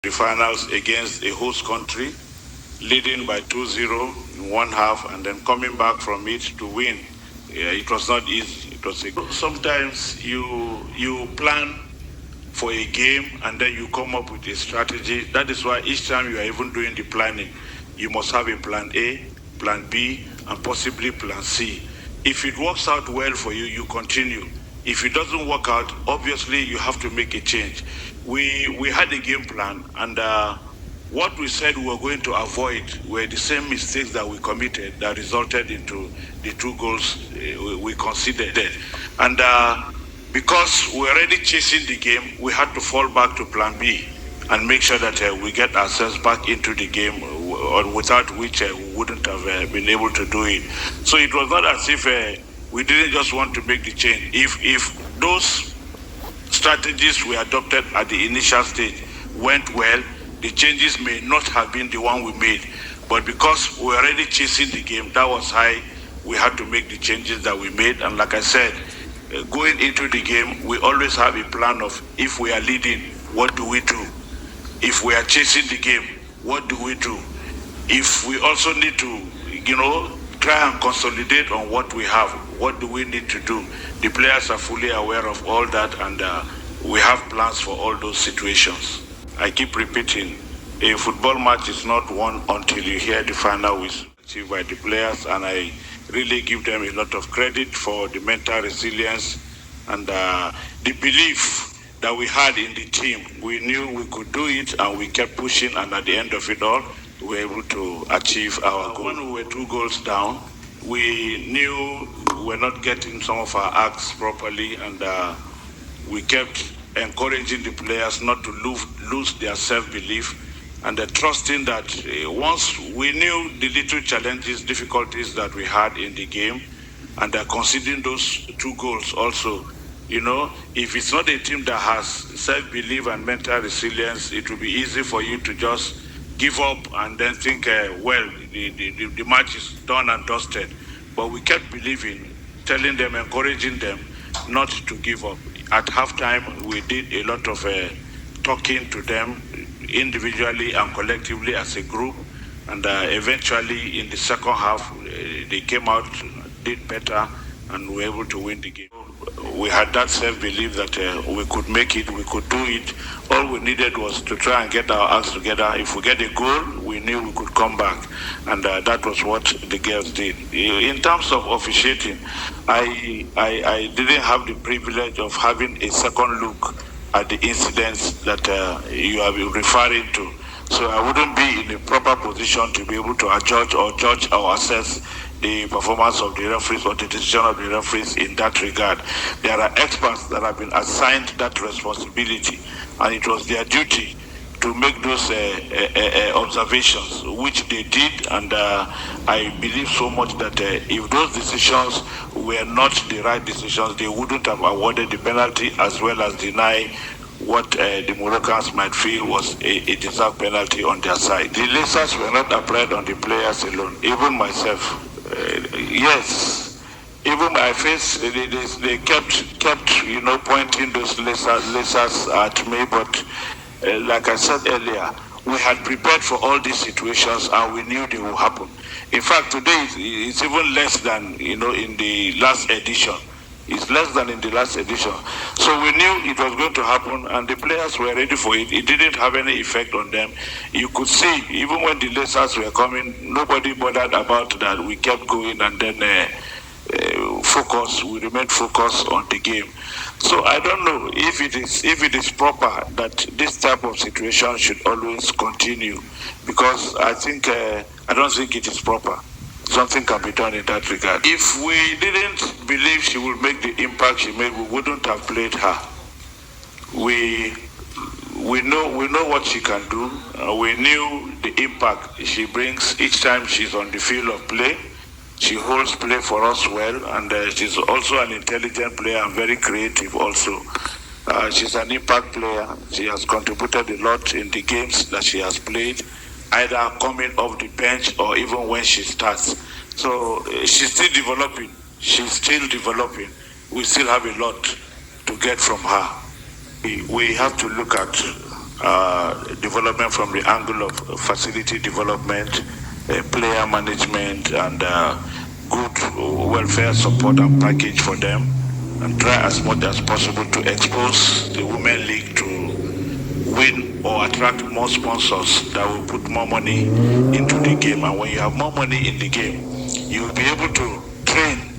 the finals against a host country, leading by 2-0 in one half, and then coming back from it to win. Yeah, it was not easy. It was sometimes you plan for a game and then you come up with a strategy. That is why each time you are even doing the planning, you must have a plan A, plan B, and possibly plan C. If it works out well for you, you continue. If it doesn't work out, obviously you have to make a change. We had a game plan, and what we said we were going to avoid were the same mistakes that we committed that resulted into the 2 goals we conceded. And because we're already chasing the game, we had to fall back to plan B and make sure that we get ourselves back into the game, without which we wouldn't have been able to do it. So it was not as if we didn't just want to make the change. If those strategies we adopted at the initial stage went well, the changes may not have been the one we made. But because we're already chasing the game, that was why we had to make the changes that we made. And like I said, going into the game, we always have a plan of, if we are leading, what do we do? If we are chasing the game, what do we do? If we also need to, try and consolidate on what we have, what do we need to do? The players are fully aware of all that, and we have plans for all those situations. I keep repeating, a football match is not won until you hear the final whistle achieved by the players, and I really give them a lot of credit for the mental resilience and the belief that we had in the team. We knew we could do it, and we kept pushing, and at the end of it all, we were able to achieve our goal. When we were 2 goals down, we knew we were not getting some of our acts properly, and we kept encouraging the players not to lose their self-belief, and trusting that once we knew the little challenges, difficulties that we had in the game, and considering those 2 goals also, if it's not a team that has self-belief and mental resilience, it will be easy for you to just give up and then think, the match is done and dusted. But we kept believing, telling them, encouraging them not to give up. At halftime, we did a lot of talking to them individually and collectively as a group. And eventually, in the second half, they came out, did better, and were able to win the game. We had that self-belief that we could make it, we could do it. All we needed was to try and get our acts together. If we get a goal, we knew we could come back. And that was what the girls did. In terms of officiating, I didn't have the privilege of having a second look at the incidents that you have been referring to. So I wouldn't be in a proper position to be able to judge or assess the performance of the referees or the decision of the referees in that regard. There are experts that have been assigned that responsibility, and it was their duty to make those observations, which they did, and I believe so much that if those decisions were not the right decisions, they wouldn't have awarded the penalty as well as deny what the Moroccans might feel was a deserved penalty on their side. The lasers were not applied on the players alone, even myself. Yes, even my face, they kept pointing those lasers at me, but like I said earlier, we had prepared for all these situations and we knew they would happen. In fact, today it's even less than in the last edition. It's less than in the last edition. So we knew it was going to happen, and the players were ready for it. It didn't have any effect on them. You could see, even when the lasers were coming, nobody bothered about that. We kept going, and then we remained focused on the game. So I don't know if it is proper that this type of situation should always continue, because I don't think it is proper. Something can be done in that regard. If we didn't believe she would make the impact she made, we wouldn't have played her. We know what she can do. We knew the impact she brings each time she's on the field of play. She holds play for us well, and she's also an intelligent player and very creative also. She's an impact player. She has contributed a lot in the games that she has played, either coming off the bench or even when she starts. So she's still developing. We still have a lot to get from her. We have to look at development from the angle of facility development, player management, and good welfare support and package for them, and try as much as possible to expose the Women League to win or attract more sponsors that will put more money into the game. And when you have more money in the game, you will be able to train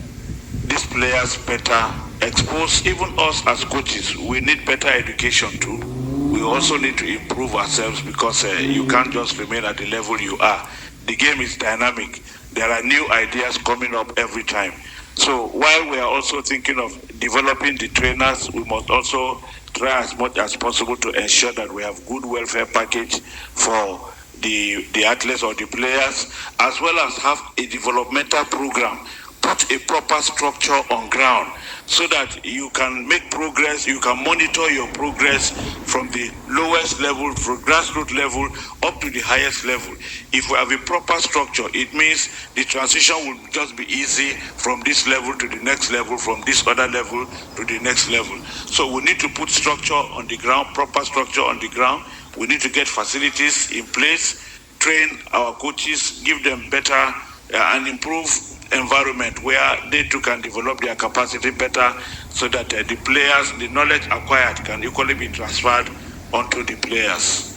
these players better, expose even us as coaches. We need better education too. We also need to improve ourselves because you can't just remain at the level you are. The game is dynamic. There are new ideas coming up every time. So while we are also thinking of developing the trainers, we must also try as much as possible to ensure that we have good welfare package for the athletes or the players, as well as have a developmental program, put a proper structure on ground so that you can make progress, you can monitor your progress from the lowest level, from grassroots level, up to the highest level. If we have a proper structure, it means the transition will just be easy from this level to the next level, from this other level to the next level. So we need to put structure on the ground, proper structure on the ground. We need to get facilities in place, train our coaches, give them better and improve environment where they too can develop their capacity better so that the players, the knowledge acquired can equally be transferred onto the players.